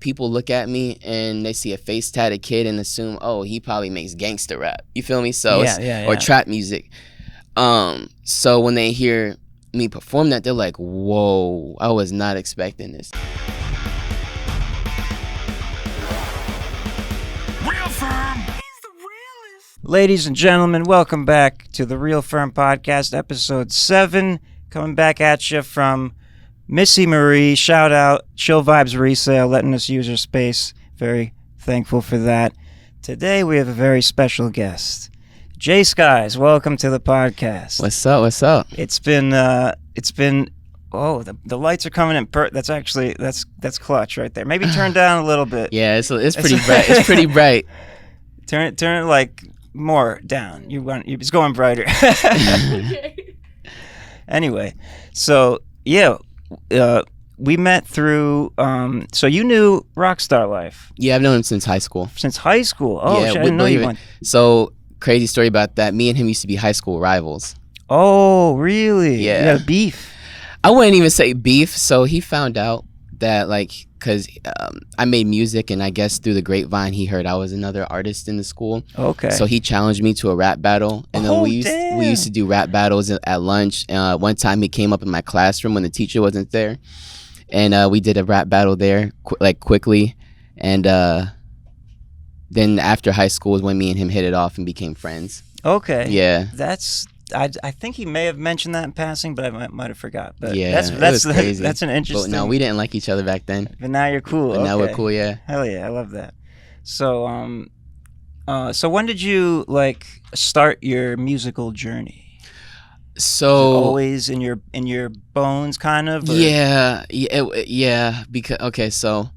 people look at me and they see a face tatted kid and assume, oh, he probably makes gangster rap. You feel me? So or trap music. So when they hear me perform that, they're like, whoa, I was not expecting this. Real FERM. He's the realest. Ladies and gentlemen, welcome back to the Real FERM Podcast, episode 7. Coming back at you from Missy Marie. Shout out Chill Vibes Resale, letting us use her space. Very thankful for that. Today we have a very special guest. J Skies, welcome to the podcast. What's up? What's up? It's been oh, the lights are coming in. That's clutch right there. Maybe turn down a little bit. Yeah, it's pretty bright. It's pretty bright. Turn it like more down. It's going brighter. Anyway, so yeah, we met through. So you knew Rockstar Life? Yeah, I've known him since high school. Since high school? Oh, yeah, I didn't know you went. So crazy story about that. Me and him used to be high school rivals. Oh, really? Yeah. You got a beef? I wouldn't even say beef. So he found out that because I made music, and I guess through the grapevine he heard I was another artist in the school. Okay. So he challenged me to a rap battle, and then we used to do rap battles at lunch. One time he came up in my classroom when the teacher wasn't there, and we did a rap battle there quickly, and then after high school is when me and him hit it off and became friends. Okay. Yeah. I think he may have mentioned that in passing, but I might have forgot. But yeah, that's crazy. That's an interesting. But no, we didn't like each other back then. But now you're cool. But now we're cool, yeah. Hell yeah, I love that. So so when did you start your musical journey? So always in your bones, kind of. Or? Yeah. Because so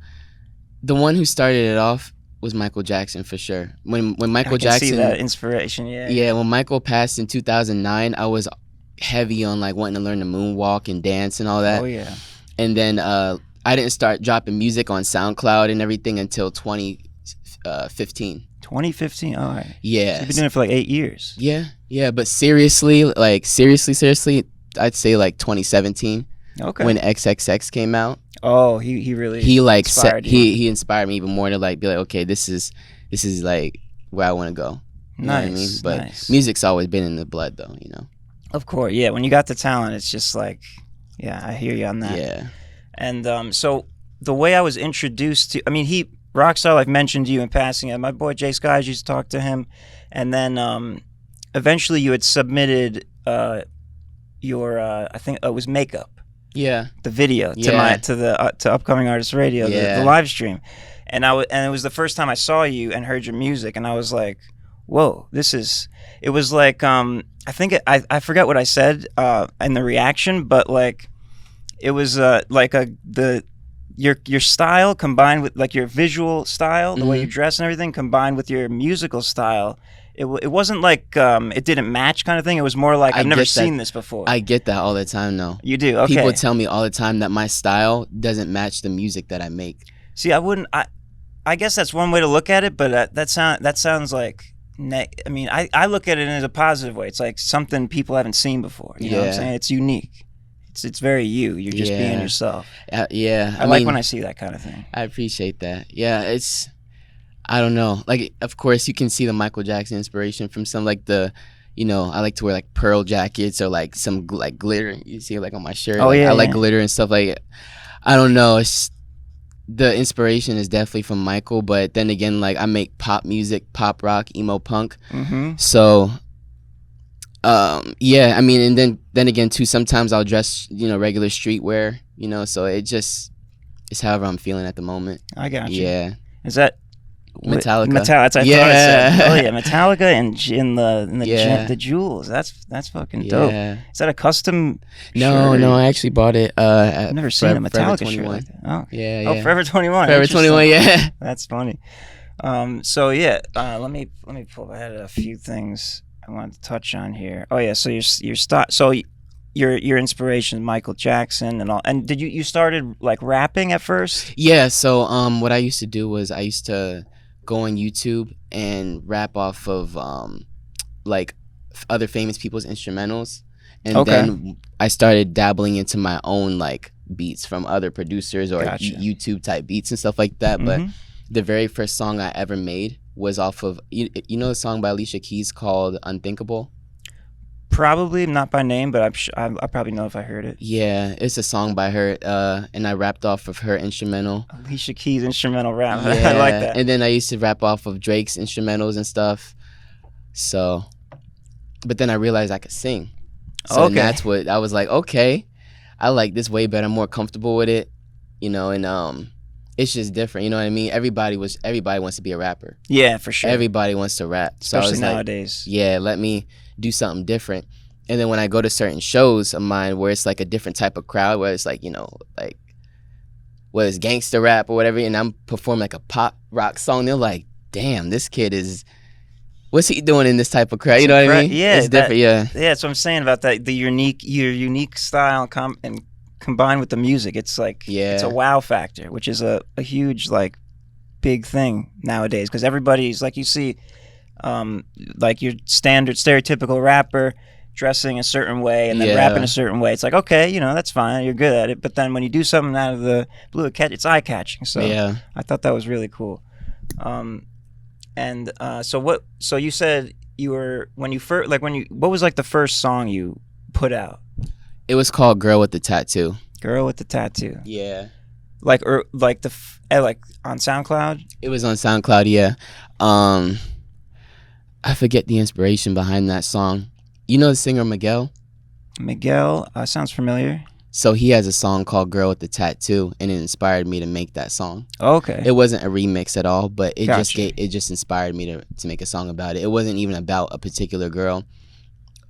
the one who started it off was Michael Jackson for sure. When Michael Jackson, see that inspiration, yeah. Yeah, when Michael passed in 2009, I was heavy on wanting to learn to moonwalk and dance and all that. Oh yeah. And then I didn't start dropping music on SoundCloud and everything until 2015. 2015. All right. Yeah. So you've been doing it for 8 years. Yeah. But seriously, I'd say 2017. Okay. When XXX came out. Oh, he really inspired you. He inspired me even more to be like, okay, this is where I want to go. You know what I mean? But music's always been in the blood, though. You know. Of course, yeah. When you got the talent, it's just yeah, I hear you on that. Yeah. And so the way I was introduced to, Rockstar Life mentioned you in passing. My boy J Skies used to talk to him, and then eventually you had submitted your I think it was Makeup. Yeah, the video to Upcoming Artist Radio, the live stream, and it was the first time I saw you and heard your music, and I was like, whoa, it was I think I forgot what I said in the reaction, but it was your style combined with your visual style, the way you dress and everything, combined with your musical style. It wasn't it didn't match kind of thing. It was more I've never seen this before. I get that all the time, though. You do? Okay. People tell me all the time that my style doesn't match the music that I make. See, I guess that's one way to look at it, but that sounds like... I look at it in a positive way. It's something people haven't seen before. You know what I'm saying? It's unique. It's very you. You're just being yourself. Yeah. I like when I see that kind of thing. I appreciate that. Yeah, I don't know. Of course, you can see the Michael Jackson inspiration from some I like to wear pearl jackets or some glitter. You see on my shirt. Oh yeah. I like glitter and stuff I don't know. The inspiration is definitely from Michael, but then again, I make pop music, pop rock, emo punk. Mm-hmm. So, yeah. And then again too. Sometimes I'll dress, regular streetwear. So it's however I'm feeling at the moment. I got you. Yeah. Is that Metallica? That's what I thought it said. Oh yeah, Metallica and in the jewels. That's fucking dope. Is that a custom? No, I actually bought it. I've never seen a Metallica shirt like that. Oh yeah. Oh, Forever 21. Forever 21. Yeah. That's funny. So yeah, let me pull. I had a few things I wanted to touch on here. Oh yeah, so your inspiration, Michael Jackson and all. And did you started rapping at first? Yeah. So what I used to do was I used to go on YouTube and rap off of other famous people's instrumentals, and then I started dabbling into my own beats from other producers or Gotcha. YouTube type beats and stuff like that. But the very first song I ever made was off of, you know the song by Alicia Keys called Unthinkable? Probably not by name, but I probably know if I heard it. Yeah, it's a song by her, and I rapped off of her instrumental. Alicia Keys instrumental rap. Yeah, I like that. And then I used to rap off of Drake's instrumentals and stuff. So, but then I realized I could sing. So that's what I was like, okay, I like this way better. I'm more comfortable with it, you know, and it's just different. You know what I mean? Everybody wants to be a rapper. Yeah, for sure. Everybody wants to rap. Especially so nowadays. Like, yeah, let me do something different. And then when I go to certain shows of mine where it's like a different type of crowd, where it's like, you know, like whether it's gangster rap or whatever, and I'm performing like a pop rock song, they're like, damn, this kid is, what's he doing in this type of crowd? You know what I mean? Yeah, it's different. Yeah, that's what I'm saying about that. Your unique style and combined with the music, it's like it's a wow factor, which is a huge like big thing nowadays because everybody's like you see, like your standard stereotypical rapper dressing a certain way and then rapping a certain way. It's like, okay, you know, that's fine, you're good at it. But then when you do something out of the blue, it's eye catching. So I thought that was really cool. So you said you were what was like the first song you put out? It was called "Girl with the Tattoo." Girl with the Tattoo. Yeah. Like on SoundCloud. It was on SoundCloud. Yeah. I forget the inspiration behind that song. You know the singer Miguel? Miguel sounds familiar. So he has a song called "Girl with the Tattoo," and it inspired me to make that song. Okay. It wasn't a remix at all, but it just inspired me to make a song about it. It wasn't even about a particular girl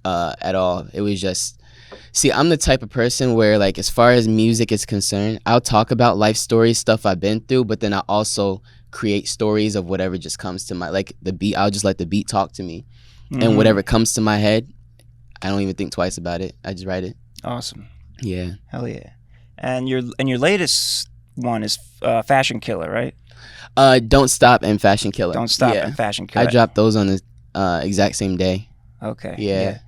at all. It was just, see, I'm the type of person where, like, as far as music is concerned, I'll talk about life stories, stuff I've been through, but then I also create stories of whatever just comes to my, like the beat. I'll just let the beat talk to me, and whatever comes to my head, I don't even think twice about it. I just write it. Awesome. Yeah. Hell yeah. And your latest one is Fashion Killer, right? Don't Stop and Fashion Killer. Don't Stop and Fashion Killer. I dropped those on the exact same day. Okay. Yeah.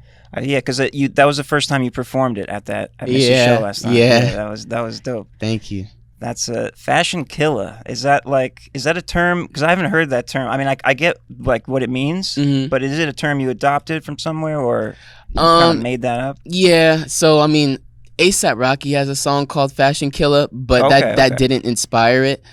Yeah, because that was the first time you performed it at Missy's show last night. Yeah. That was dope. Thank you. That's a Fashion Killer. Is that a term? Because I haven't heard that term. I mean, I get like what it means, but is it a term you adopted from somewhere or you kind of made that up? Yeah. So I mean, A$AP Rocky has a song called Fashion Killer, but that didn't inspire it.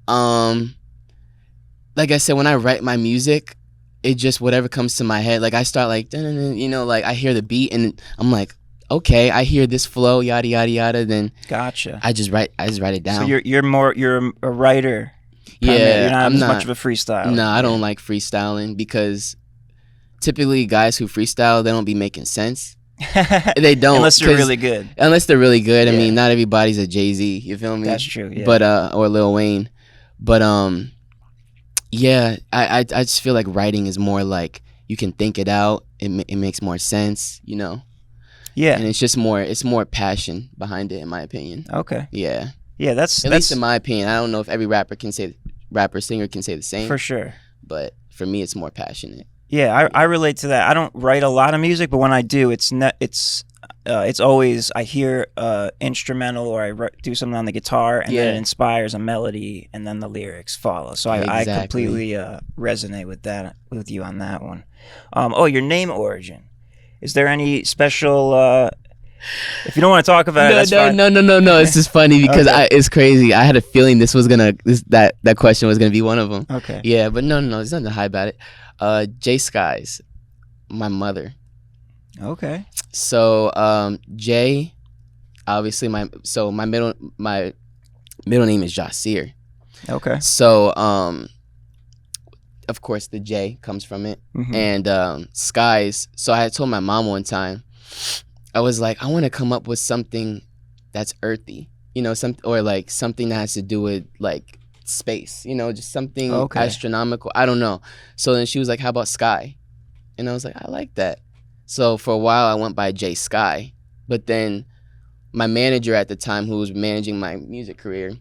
Like I said, when I write my music, it just whatever comes to my head. Like I start like, you know, like I hear the beat and I'm like, okay, I hear this flow, yada yada yada. Then gotcha. I just write it down. So you're a writer. Yeah, you're not much of a freestyler. No, I don't like freestyling because typically guys who freestyle, they don't be making sense. They don't unless they're really good. Unless they're really good. I mean, not everybody's a Jay-Z. You feel me? That's true. Yeah. But or Lil Wayne. But yeah, I just feel like writing is more like you can think it out. It makes more sense, you know. Yeah. And it's more passion behind it, in my opinion. Okay. Yeah. Yeah, that's at least in my opinion. I don't know if every singer can say the same. For sure. But for me, it's more passionate. Yeah, I relate to that. I don't write a lot of music, but when I do, it's always I hear instrumental or I do something on the guitar, and then it inspires a melody, and then the lyrics follow. So I completely resonate with you on that one. Your name origin. Is there any special? If you don't want to talk about it, that's fine. No. It's just funny because it's crazy. I had a feeling that question was gonna be one of them. Okay. Yeah, but no, there's nothing to hide about it. J Skies, my mother. Okay. So Jay, obviously my middle name is Jasir. Okay. So of course the J comes from it, and Skies. So I had told my mom one time, I was like, I want to come up with something that's earthy, you know, something that has to do with like space, you know, just something astronomical. I don't know. So then she was like, how about Sky? And I was like, I like that. So for a while I went by J Sky, but then my manager at the time, who was managing my music career,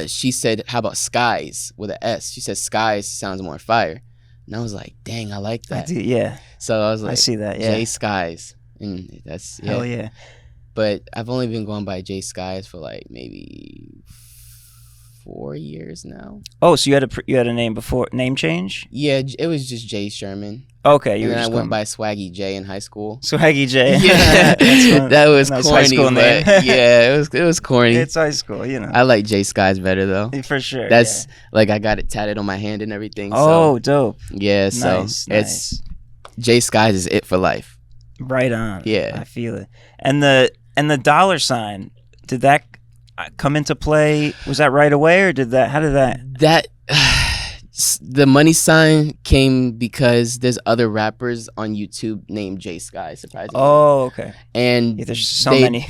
she said, how about Skies with an S? She said Skies sounds more fire. And I was like, dang, I like that. Yeah. So I was like, I see that. Yeah. J Skies. And that's hell yeah. but I've only been going by Jay Skies for like maybe 4 years now. Oh, so you had a name before, name change? Yeah, it was just Jay Sherman. Okay, and then I went by Swaggy J in high school. Swaggy J. Yeah, that was corny. High school name. Yeah, it was corny. It's high school, you know. I like Jay Skies better though. For sure. That's like I got it tatted on my hand and everything. Oh, dope. Yeah, so it's Jay Skies is it for life. Right on. Yeah, I feel it. And the $, did that come into play? Was that right away, or how did that? The money sign came because there's other rappers on YouTube named Jay Sky, surprisingly. Oh, okay. And there's so many.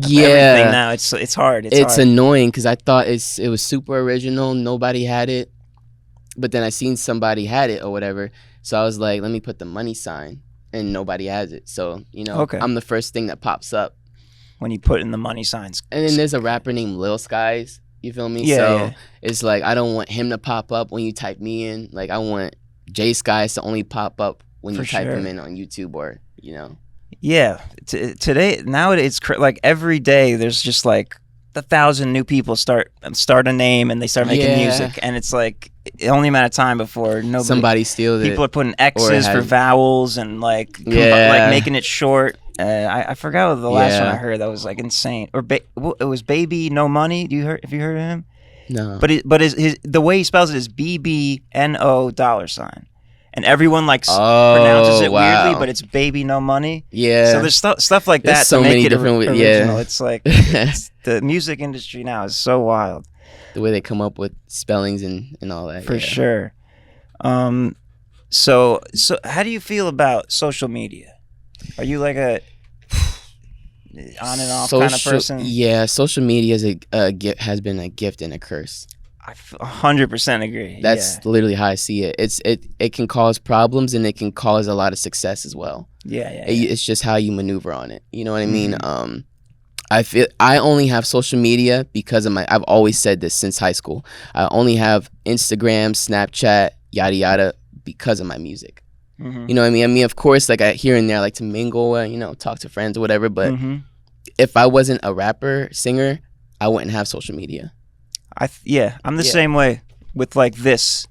Yeah. Everything now, it's hard. It's annoying because I thought it was super original. Nobody had it, but then I seen somebody had it or whatever. So I was like, let me put the money sign, and nobody has it. So I'm the first thing that pops up when you put in the money signs. And then there's a rapper named Lil Skies. You feel me? Yeah, so it's like I don't want him to pop up when you type me in. Like I want Jay Skies to only pop up when you type him in on YouTube or Yeah, today nowadays it's like every day there's just like 1,000 new people start a name and they start making music, and it's like only amount of time before somebody steals it. People are putting X's for vowels and like making it short. I forgot what the last one I heard that was like insane. Or it was Baby No Money. Have you heard of him? No. But his the way he spells it is $BBNO$. And everyone pronounces it weirdly, but it's Baby No Money. Yeah. So there's stuff like that so to make many it different original. Yeah. It's like the music industry now is so wild. The way they come up with spellings and all that. For sure. So how do you feel about social media? Are you like a on and off kind of person? Yeah, social media has been a gift and a curse. I 100% agree. That's literally how I see it. It can cause problems and it can cause a lot of success as well. Yeah. It's just how you maneuver on it. You know what I mean? I feel I only have social media because of I've always said this since high school. I only have Instagram, Snapchat, yada yada because of my music. You know what I mean? I mean, of course, like here and there, I like to mingle, talk to friends or whatever. But if I wasn't a rapper, singer, I wouldn't have social media. I'm the same way with like this.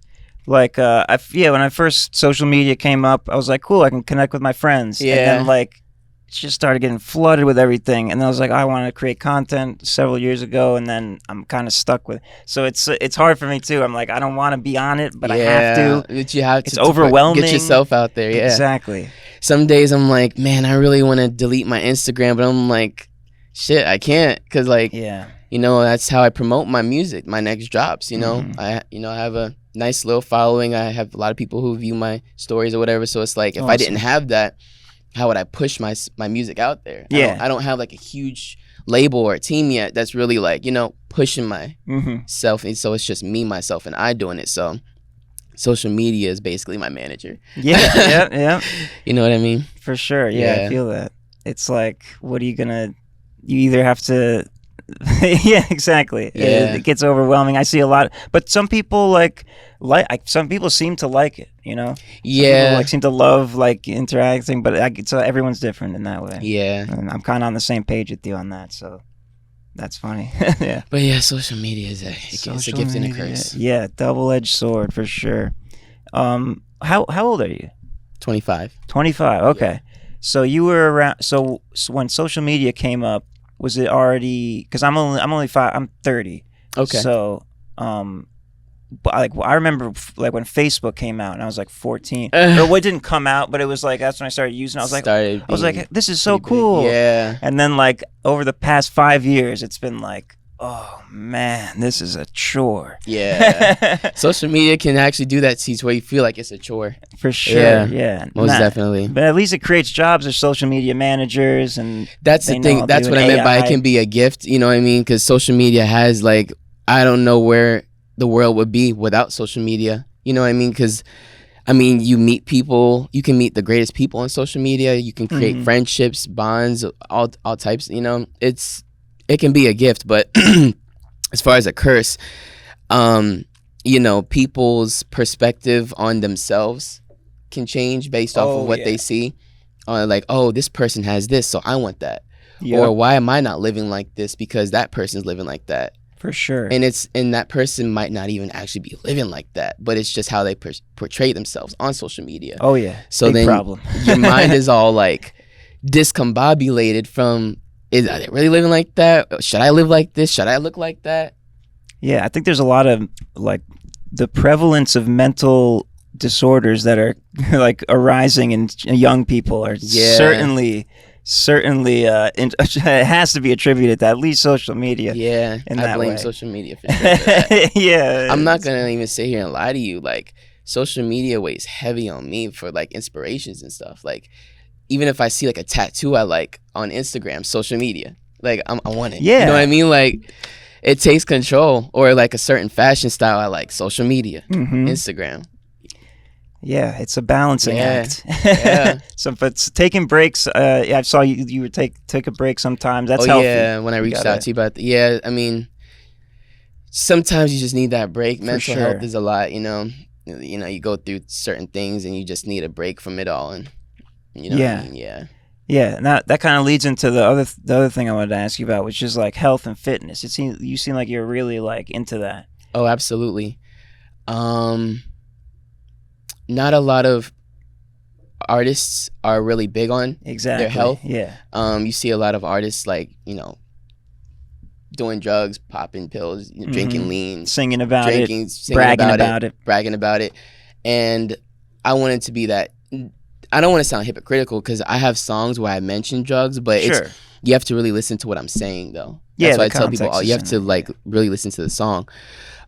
Like, when first social media came up, I was like, cool, I can connect with my friends. Yeah. And then like, it just started getting flooded with everything. And then I was like, I want to create content several years ago, and then I'm kind of stuck with it. So it's hard for me too. I'm like, I don't want to be on it, but I have to. But you have to. It's overwhelming. Get yourself out there. Yeah. Exactly. Some days I'm like, man, I really want to delete my Instagram, but I'm like, shit, I can't, because like, that's how I promote my music, my next drops. I have a nice little following. I have a lot of people who view my stories or whatever. So it's like, if I didn't have that, how would I push my music out there? I don't have like a huge label or a team yet that's really like, pushing myself. And so it's just me, myself, and I doing it. So social media is basically my manager. Yeah. You know what I mean? For sure. Yeah, I feel that. It's like, what are you you either have to yeah, exactly. Yeah. It gets overwhelming. I see a lot, but some people some people seem to like it. Yeah. Some people seem to love interacting, but so everyone's different in that way. Yeah. And I'm kind of on the same page with you on that, so that's funny. Yeah. But yeah, social media is a gift and a curse. Yeah, double-edged sword for sure. How old are you? 25. 25. Okay. Yeah. So you were around. So when social media came up, was it already? Because I'm only 5. I'm 30. Okay. So, but I remember when Facebook came out, and I was like 14. Or what didn't come out, but it was like that's when I started using it. I was like, this is so cool. Big. Yeah. And then over the past 5 years, it's been like, oh man, this is a chore. Yeah. Social media can actually do that to you where you feel like it's a chore. For sure. Yeah. Most definitely. But at least it creates jobs as social media managers, and that's the thing. That's what I meant by it can be a gift. You know what I mean? Because social media has I don't know where the world would be without social media. You know what I mean? Because you meet people. You can meet the greatest people on social media. You can create friendships, bonds, all types. It can be a gift, but as far as a curse, people's perspective on themselves can change based off of what they see. This person has this, so I want that. or why am I not living like this because that person's living like that. For sure. And that person might not even actually be living like that, but it's just how they portray themselves on social media. Oh yeah. So big then problem. Your mind is all like discombobulated from, are they really living like that? Should I live like this? Should I look like that? Yeah, I think there's a lot of like the prevalence of mental disorders that are like arising in young people are certainly it has to be attributed to at least social media. Yeah, I blame social media for sure for that. Yeah, I'm not gonna even sit here and lie to you. Like, social media weighs heavy on me for like inspirations and stuff. Like, even if I see like a tattoo I like on Instagram, social media, like I want it. Yeah, you know what I mean? Like, it takes control. Or like a certain fashion style I like, social media, Instagram. Yeah, it's a balancing act. Yeah. So, but taking breaks, I saw you would take a break sometimes. That's healthy. Yeah, when I reached out to you about I mean, sometimes you just need that break. Mental health is a lot, you know. You go through certain things and you just need a break from it all, and you know what I mean? Yeah, and that kind of leads into the other thing I wanted to ask you about, which is like health and fitness. You seem like you're really like into that. Oh, absolutely. Not a lot of artists are really big on their health. Yeah. You see a lot of artists like, doing drugs, popping pills, drinking lean, singing about it, bragging about it. And I wanted to be that. I don't want to sound hypocritical because I have songs where I mention drugs, but you have to really listen to what I'm saying though. That's why I tell people, you have to like really listen to the song.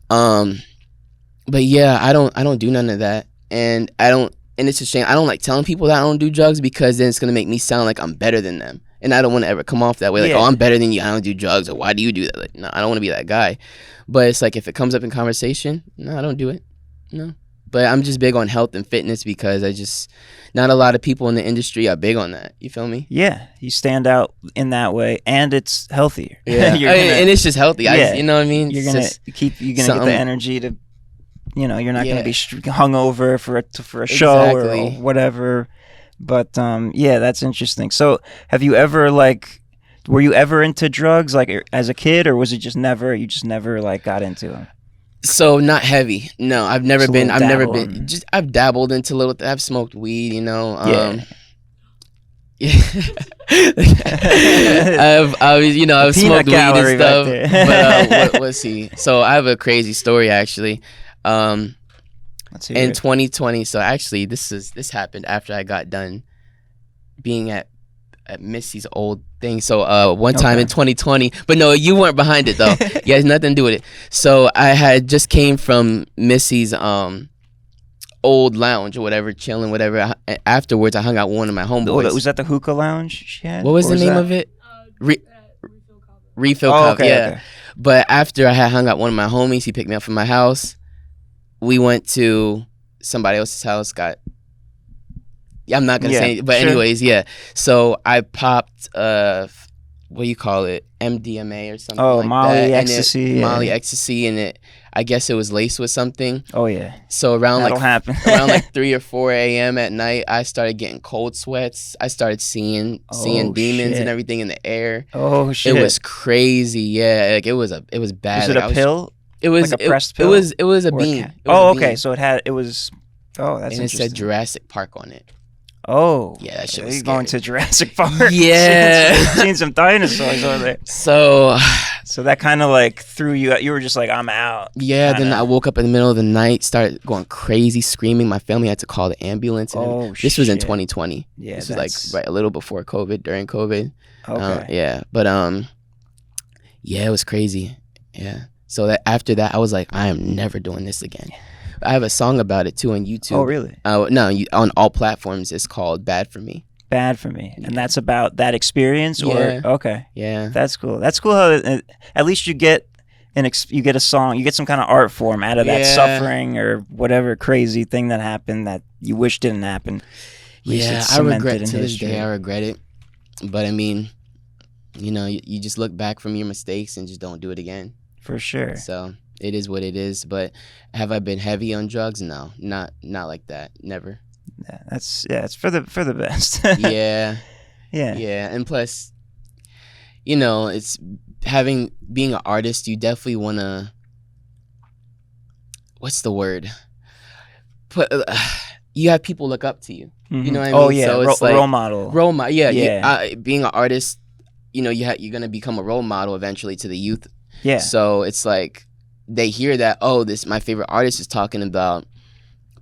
But yeah, I don't do none of that. And it's a shame. I don't like telling people that I don't do drugs because then it's going to make me sound like I'm better than them. And I don't want to ever come off that way. Like, oh, I'm better than you. I don't do drugs. Or why do you do that? Like, no, I don't want to be that guy. But it's like if it comes up in conversation, no, I don't do it. No. But I'm just big on health and fitness because not a lot of people in the industry are big on that. You feel me? Yeah. You stand out in that way and it's healthier. Yeah. And it's just healthy. Yeah. You know what I mean? You're going to get the energy to, you're not going to be hungover for a show or whatever. But that's interesting. So have you ever were you ever into drugs like as a kid, or was it just never like got into them? So not heavy. No, I've never been. I've dabbled into a little. I've smoked weed. I've smoked weed and stuff. Right, but let's see. So I have a crazy story actually. In 2020, so actually this happened after I got done being at Missy's old thing. So one time in 2020, but no, you weren't behind it though. You had nothing to do with it. So I had just came from Missy's old lounge or whatever, chilling, whatever. Afterwards, I hung out with one of my homeboys. Was that the hookah lounge she had? What was the name of it? Refill Cup. Okay. But after I had hung out with one of my homies, he picked me up from my house. We went to somebody else's house. I'm not gonna say anything, but anyways, So I popped what do you call it? MDMA or something like Molly that. Ecstasy. Molly Ecstasy, and I guess it was laced with something. Oh yeah. So around around like 3 or 4 a.m. at night, I started getting cold sweats. I started seeing demons and everything in the air. Oh shit. It was crazy. Yeah, like it was bad. Was it a pill? It was like a pressed pill. It was a bean. So it was. Oh, that's interesting. And it said Jurassic Park on it. Oh. Yeah, that shit was scary. Going to Jurassic Park. Yeah. Seen some dinosaurs over there. So that kind of like threw you out. You were just like, I'm out. Yeah, then I woke up in the middle of the night, started going crazy, screaming. My family had to call the ambulance. This was in 2020. Yeah, this was like a little before COVID, during COVID. Okay. But it was crazy. Yeah. So after that, I was like, I am never doing this again. I have a song about it too on YouTube. Oh, really? No, on all platforms. It's called "Bad for Me." Bad for Me, and that's about that experience. Okay, yeah, that's cool. That's cool how at least you get you get a song, you get some kind of art form out of that suffering or whatever crazy thing that happened that you wish didn't happen. I regret to this day. I regret it, but I mean, you just look back from your mistakes and just don't do it again. For sure. So it is what it is. But have I been heavy on drugs? No, not like that. Never. Yeah, it's for the best. Yeah. Yeah. Yeah, and plus, you know, it's being an artist, you definitely want to, what's the word? You have people look up to you. You know what I mean? Oh yeah, so it's role model. Role model. Yeah. Being an artist, you know, you're gonna become a role model eventually to the youth. Yeah. So it's like they hear that, oh, this my favorite artist is talking about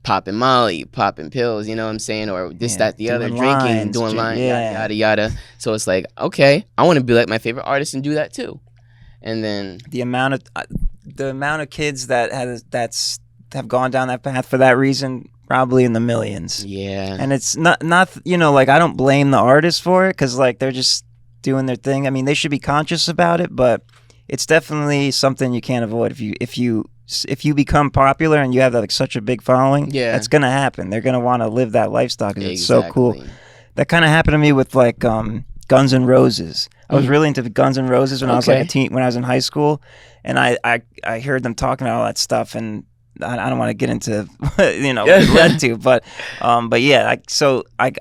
popping Molly, popping pills, you know what I'm saying, or this, that, the other, drinking, doing lines, yada yada. So it's like, okay, I want to be like my favorite artist and do that too. And then the amount of kids that have gone down that path for that reason, probably in the millions. Yeah. And it's not you know, like, I don't blame the artists for it, because like they're just doing their thing. I mean, they should be conscious about it, but it's definitely something you can't avoid. If you become popular and you have like such a big following, that's gonna happen. They're gonna want to live that lifestyle because it's so cool. That kind of happened to me with like Guns N' Roses. I was really into Guns N' Roses when I was like a teen, when I was in high school, and I heard them talking about all that stuff, and I don't want to get into you know what it led to, but yeah,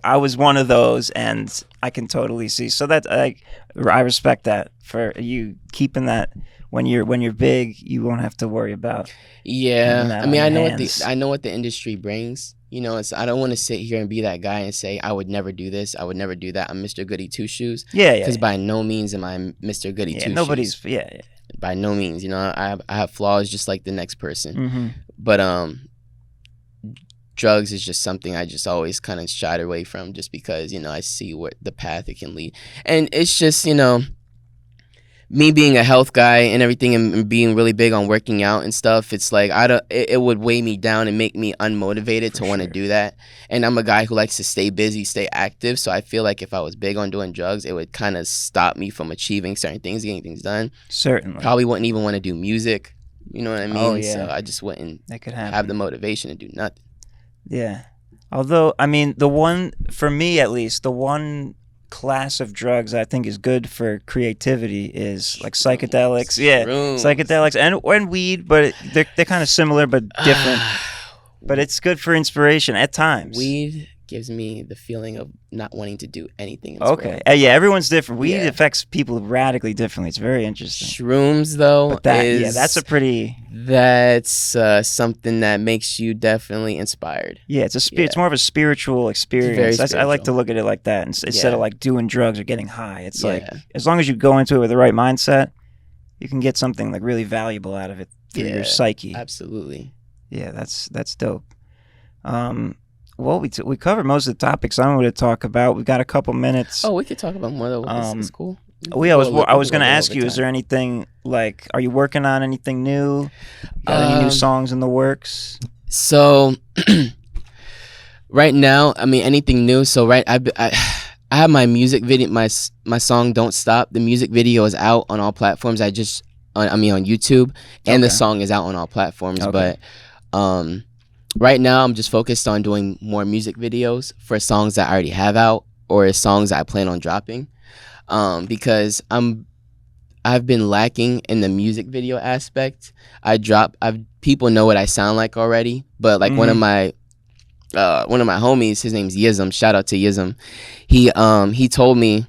I was one of those, and I can totally see. So that I respect that for you keeping that. When you're big, you won't have to worry about. Yeah, I mean, I know what the industry brings. You know, I don't want to sit here and be that guy and say I would never do this, I would never do that. I'm Mr. Goody Two Shoes. Yeah. Because by no means am I Mr. Goody Two Shoes. Nobody's. By no means. You know, I have flaws just like the next person. Mm-hmm. But drugs is just something I just always kind of shied away from, just because, you know, I see what the path it can lead, and it's just, you know, me being a health guy and everything, and being really big on working out and stuff, it's like it would weigh me down and make me unmotivated to want to do that. And I'm a guy who likes to stay busy, stay active. So I feel like if I was big on doing drugs, it would kind of stop me from achieving certain things, getting things done. Certainly. Probably wouldn't even want to do music. You know what I mean? Oh, yeah. So I just wouldn't have the motivation to do nothing. Yeah. Although, I mean, for me at least, the one class of drugs I think is good for creativity is like psychedelics. Psychedelics and weed, but they're kind of similar but different. But it's good for inspiration at times. Weed gives me the feeling of not wanting to do anything. Okay. Yeah, everyone's different. Weed affects people radically differently. It's very interesting. Shrooms, though, that's a pretty... That's something that makes you definitely inspired. Yeah, it's more of a spiritual experience. I like to look at it like that instead of like doing drugs or getting high. It's like, as long as you go into it with the right mindset, you can get something like really valuable out of it for your psyche. Absolutely. Yeah, that's dope. Well, we covered most of the topics I wanted to talk about. We've got a couple minutes. Oh, we could talk about more though. It's cool. I was going to ask you, is there anything, like, are you working on anything new? Got any new songs in the works? So, right now, I mean, anything new. So, I have my music video, my song "Don't Stop." The music video is out on all platforms. on YouTube, and the song is out on all platforms. But, right now, I'm just focused on doing more music videos for songs that I already have out, or songs that I plan on dropping. Because I've been lacking in the music video aspect. People know what I sound like already, but like one of my homies, his name's Yism. Shout out to Yism. He told me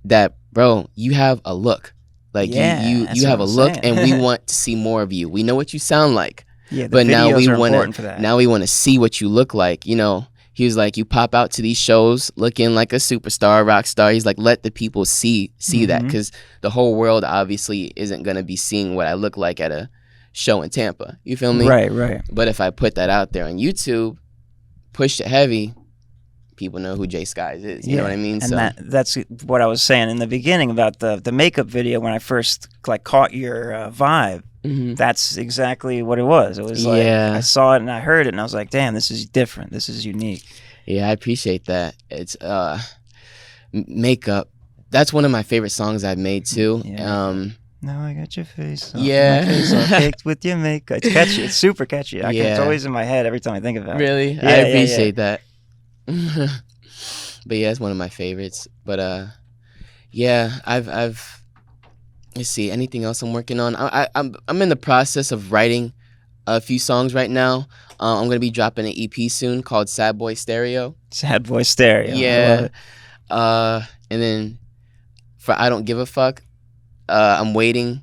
that, bro, you have a look. Like you have a look, and we want to see more of you. We know what you sound like. Yeah, but now we want to see what you look like. You know, he was like, you pop out to these shows looking like a superstar, rock star. He's like, let the people see that, because the whole world obviously isn't gonna be seeing what I look like at a show in Tampa. You feel me? Right. But if I put that out there on YouTube, pushed it heavy, people know who Jay Skies is. You know what I mean? And that's what I was saying in the beginning about the makeup video when I first like caught your vibe. Mm-hmm. That's exactly what it was. It was like I saw it and I heard it and I was like, damn, this is different. This is unique. Yeah, I appreciate that. It's makeup. That's one of my favorite songs I've made too. Yeah. Now I got your face. My face all caked with your makeup. It's catchy. It's super catchy. It's always in my head every time I think about it. Really? I appreciate that. But yeah, it's one of my favorites. But I've let's see, anything else I'm working on? I'm in the process of writing a few songs right now. I'm gonna be dropping an EP soon called Sad Boy Stereo. Sad Boy Stereo. Yeah. And then for I Don't Give a Fuck. I'm waiting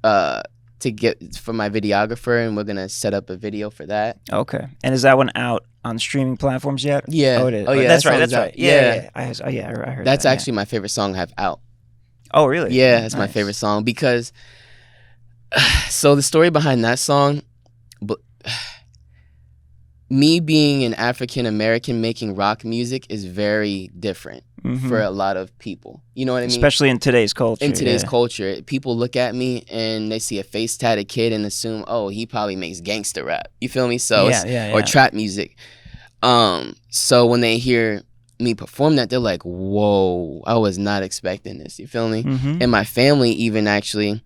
to get for my videographer, and we're gonna set up a video for that. Okay. And is that one out on streaming platforms yet? Yeah. Oh, it is. Oh, yeah. That's right. Yeah. I heard that's that, actually my favorite song I have out. Oh, really? Yeah, it's my favorite song because. So the story behind that song, me being an African American making rock music is very different for a lot of people. You know what I mean? Especially in today's culture. In today's culture, people look at me and they see a face tatted kid and assume, oh, he probably makes gangster rap. You feel me? So or trap music. So when they hear me perform that, they're like, whoa, I was not expecting this. You feel me? And my family even actually.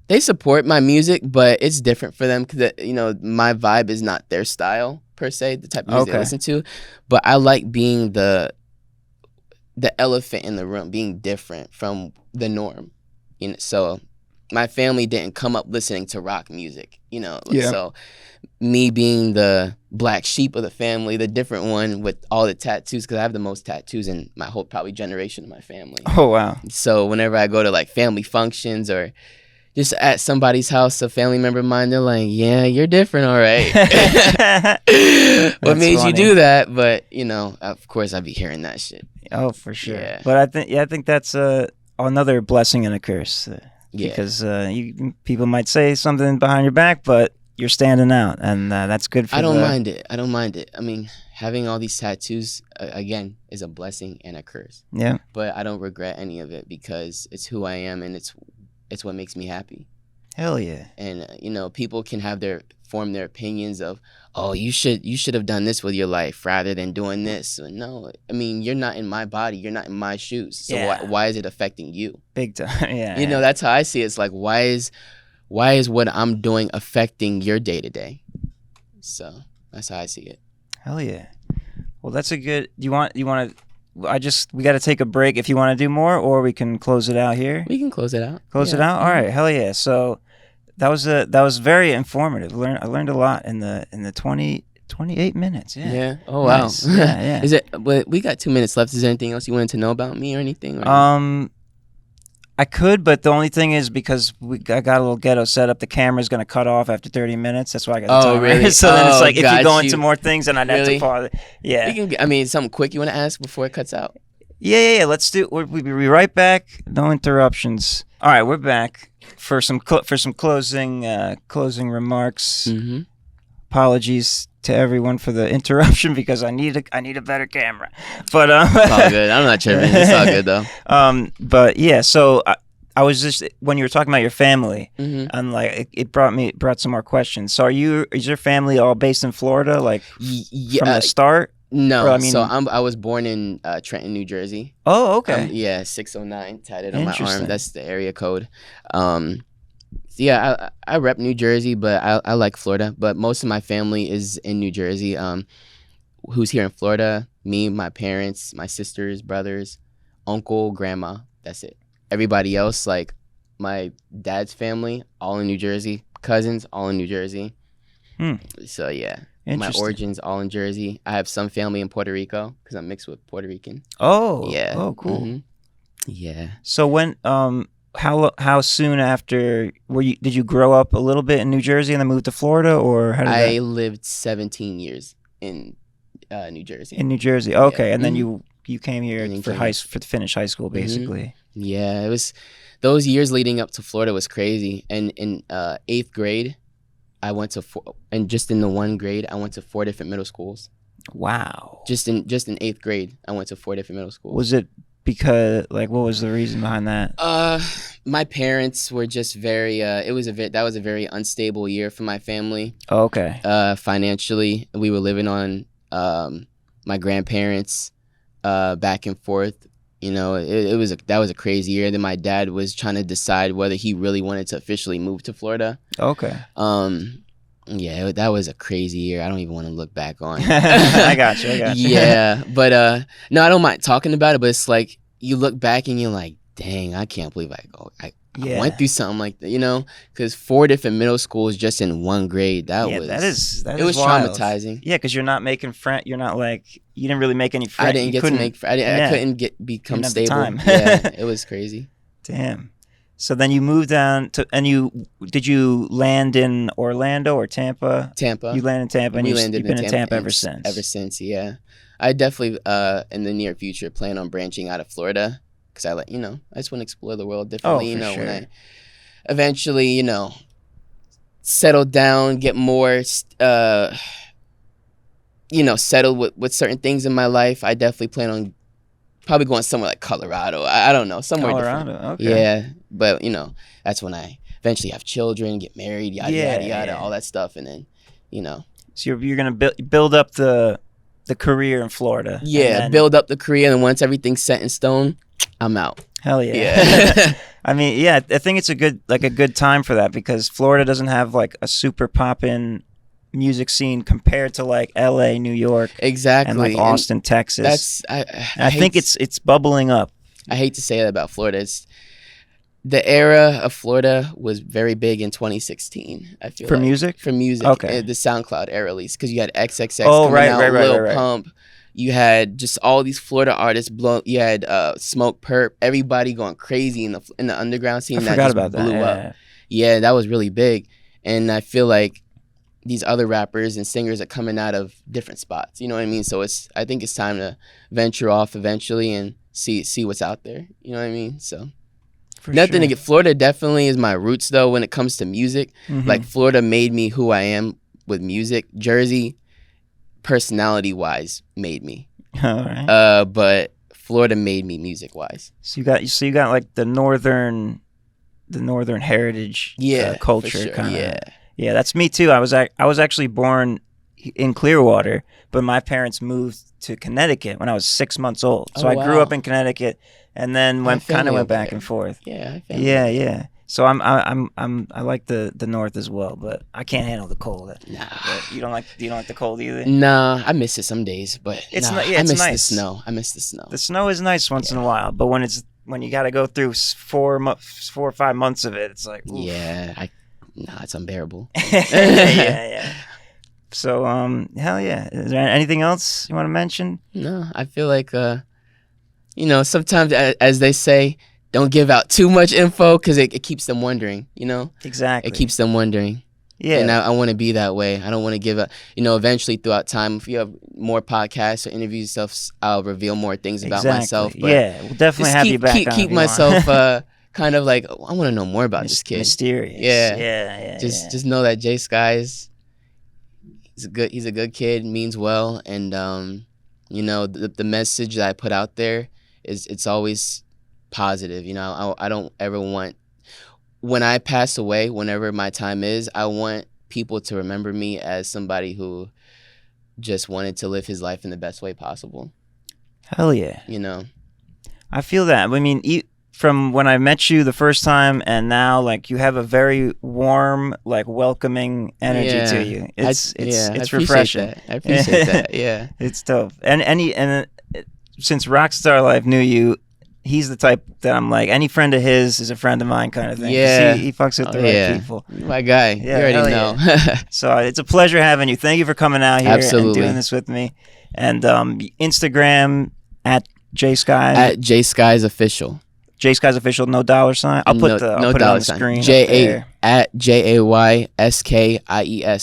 They support my music, but it's different for them because, you know, my vibe is not their style per se, the type of music they listen to. But I like being the elephant in the room, being different from the norm. You know, so my family didn't come up listening to rock music. You know, so me being the black sheep of the family, the different one with all the tattoos, because I have the most tattoos in my whole probably generation of my family. Oh wow! So whenever I go to like family functions or just at somebody's house, a family member of mine, they're like, yeah, you're different, all right. What made you do that? But, you know, of course, I'd be hearing that shit. Oh, for sure. Yeah. But I think that's another blessing and a curse. Because people might say something behind your back, but you're standing out, and that's good for I don't mind it. I mean, having all these tattoos, again, is a blessing and a curse. Yeah. But I don't regret any of it because it's who I am, and it's what makes me happy. Hell yeah. And you know, people can form their opinions of, oh, you should have done this with your life rather than doing this. So, no, I mean, you're not in my body, you're not in my shoes. So why is it affecting you? Big time. Yeah. You know, that's how I see it. It's like, why is what I'm doing affecting your day to day? So that's how I see it. Hell yeah. Well, that's a good. You want to. We got to take a break if you want to do more, or we can close it out here. We can close it out. Close it out. All right. Hell yeah. So that was very informative. I learned a lot in the 28 minutes. Yeah. Yeah. Oh wow. Nice. Yeah. Is it? But we got 2 minutes left. Is there anything else you wanted to know about me or anything? Or I could, but the only thing is because I got a little ghetto setup, the camera's going to cut off after 30 minutes. That's why I got the timer. Really? So then it's like, if you go into more things, then I'd have to pause. Yeah. I mean, something quick you want to ask before it cuts out? Yeah. Let's do. We'll be right back. No interruptions. All right, we're back for some closing remarks. Mm-hmm. Apologies to everyone for the interruption because I need a better camera. But it's all good. I'm not tripping. It's all good though. But yeah, so I was just when you were talking about your family, and like it brought some more questions. So is your family all based in Florida, like from the start? No, so I was born in Trenton, New Jersey. Oh, okay. 609 tatted on my arm. That's the area code. Yeah, I rep New Jersey, but I like Florida. But most of my family is in New Jersey. Who's here in Florida? Me, my parents, my sisters, brothers, uncle, grandma. That's it. Everybody else, like my dad's family, all in New Jersey. Cousins, all in New Jersey. So yeah, my origins all in Jersey. I have some family in Puerto Rico because I'm mixed with Puerto Rican. Oh, yeah. Oh, cool. Mm-hmm. Yeah. So when how soon after did you grow up a little bit in New Jersey and then move to Florida, or how did I lived 17 years in New Jersey. In New Jersey, okay, yeah. And then you came here to finish high school, basically. Yeah, it was those years leading up to Florida was crazy. And in 8th grade, I went to and just in the 1 grade, I went to 4 different middle schools. Wow. Just in 8th grade, I went to 4 different middle schools. Was it because what was the reason behind that? My parents were just very that was a very unstable year for my family. Oh, okay. Financially, we were living on my grandparents back and forth. You know, that was a crazy year. Then my dad was trying to decide whether he really wanted to officially move to Florida. Okay. Yeah, that was a crazy year. I don't even want to look back on. I got you. Yeah, but no, I don't mind talking about it. But it's like you look back and you're like, dang, I can't believe I went through something like that, because 4 different middle schools just in one grade. That was wild. Traumatizing. Yeah, because you're not making friends. You're not you didn't really make any friends. I didn't get to make friends. I couldn't become stable. Yeah, it was crazy. Damn. So then you moved down did you land in Orlando or Tampa? Tampa. You landed in Tampa, and you've been in Tampa ever since. Ever since, yeah. I definitely, in the near future, plan on branching out of Florida. Because I just want to explore the world differently. Sure. When I eventually, settle down, get more, settled with certain things in my life. I definitely plan on probably going somewhere like Colorado. I don't know, somewhere Colorado, different. Okay. Yeah, but that's when I eventually have children, get married, yada, all that stuff, and then, So you're gonna build up the career in Florida. Yeah, build up the career, and once everything's set in stone, I'm out. Hell yeah. I mean, yeah, I think it's a good time for that because Florida doesn't have like a super poppin' music scene compared to like LA, New York, exactly, and like Austin, and Texas. I think it's bubbling up. I hate to say that about Florida. The era of Florida was very big in 2016. I feel for music. Okay, the SoundCloud era, at least, because you had XXX coming out, Lil Pump. You had just all these Florida artists blow. You had Smoke Perp, everybody going crazy in the underground scene. I forgot about that. Blew up. Yeah, that was really big, and I feel like these other rappers and singers are coming out of different spots. You know what I mean? So I think it's time to venture off eventually and see what's out there. You know what I mean? So. Nothing to get. Florida definitely is my roots though when it comes to music. Mm-hmm. Like Florida made me who I am with music. Jersey, personality wise, made me. All right. But Florida made me music wise. So you got like the northern heritage culture sure. kind of. Yeah, that's me too. I was actually born in Clearwater, but my parents moved to Connecticut when I was 6 months old. So I grew up in Connecticut. And then went back and forth. Yeah. So I like the north as well, but I can't handle the cold. Nah. But you don't like the cold either? Nah, I miss it some days, but I miss nice. The snow. I miss the snow. The snow is nice once in a while, but when you got to go through 4 or 5 months of it, it's like oof. Yeah, it's unbearable. yeah. So hell yeah. Is there anything else you want to mention? No, I feel like sometimes, as they say, don't give out too much info because it keeps them wondering, Exactly. It keeps them wondering. Yeah. And I want to be that way. I don't want to give up. Eventually throughout time, if you have more podcasts or interviews and stuff, I'll reveal more things about myself. But yeah, we'll definitely have you back on. Keep myself kind of like, I want to know more about this kid. Mysterious. Yeah. Just know that Jay Skies, he's a good kid, means well. And, the message that I put out there, it's always positive. I don't ever want, when I pass away, whenever my time is, I want people to remember me as somebody who just wanted to live his life in the best way possible. Hell yeah. I feel that. I mean, from when I met you the first time and now, like, you have a very warm, like, welcoming energy to you. It's refreshing. I appreciate that. Yeah. It's dope. And since Rockstar Life knew you, he's the type that I'm like, any friend of his is a friend of mine kind of thing. Yeah. He fucks with the right people. My guy. Yeah, you already know. So it's a pleasure having you. Thank you for coming out here and doing this with me. And Instagram at JSkies. At JSkies Official. JSkies Official, no $. I'll put it on the screen. At JAYSKIES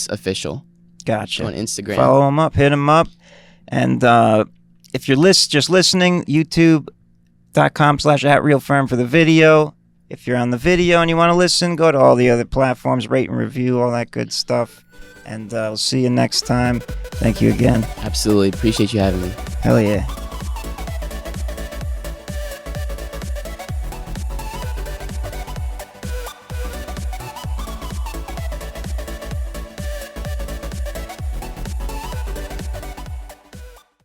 Official. Gotcha. On Instagram. Follow him up, hit him up. And if you're just listening, youtube.com/@RealFerm for the video. If you're on the video and you want to listen, go to all the other platforms, rate and review, all that good stuff. And we'll see you next time. Thank you again. Absolutely. Appreciate you having me. Hell yeah.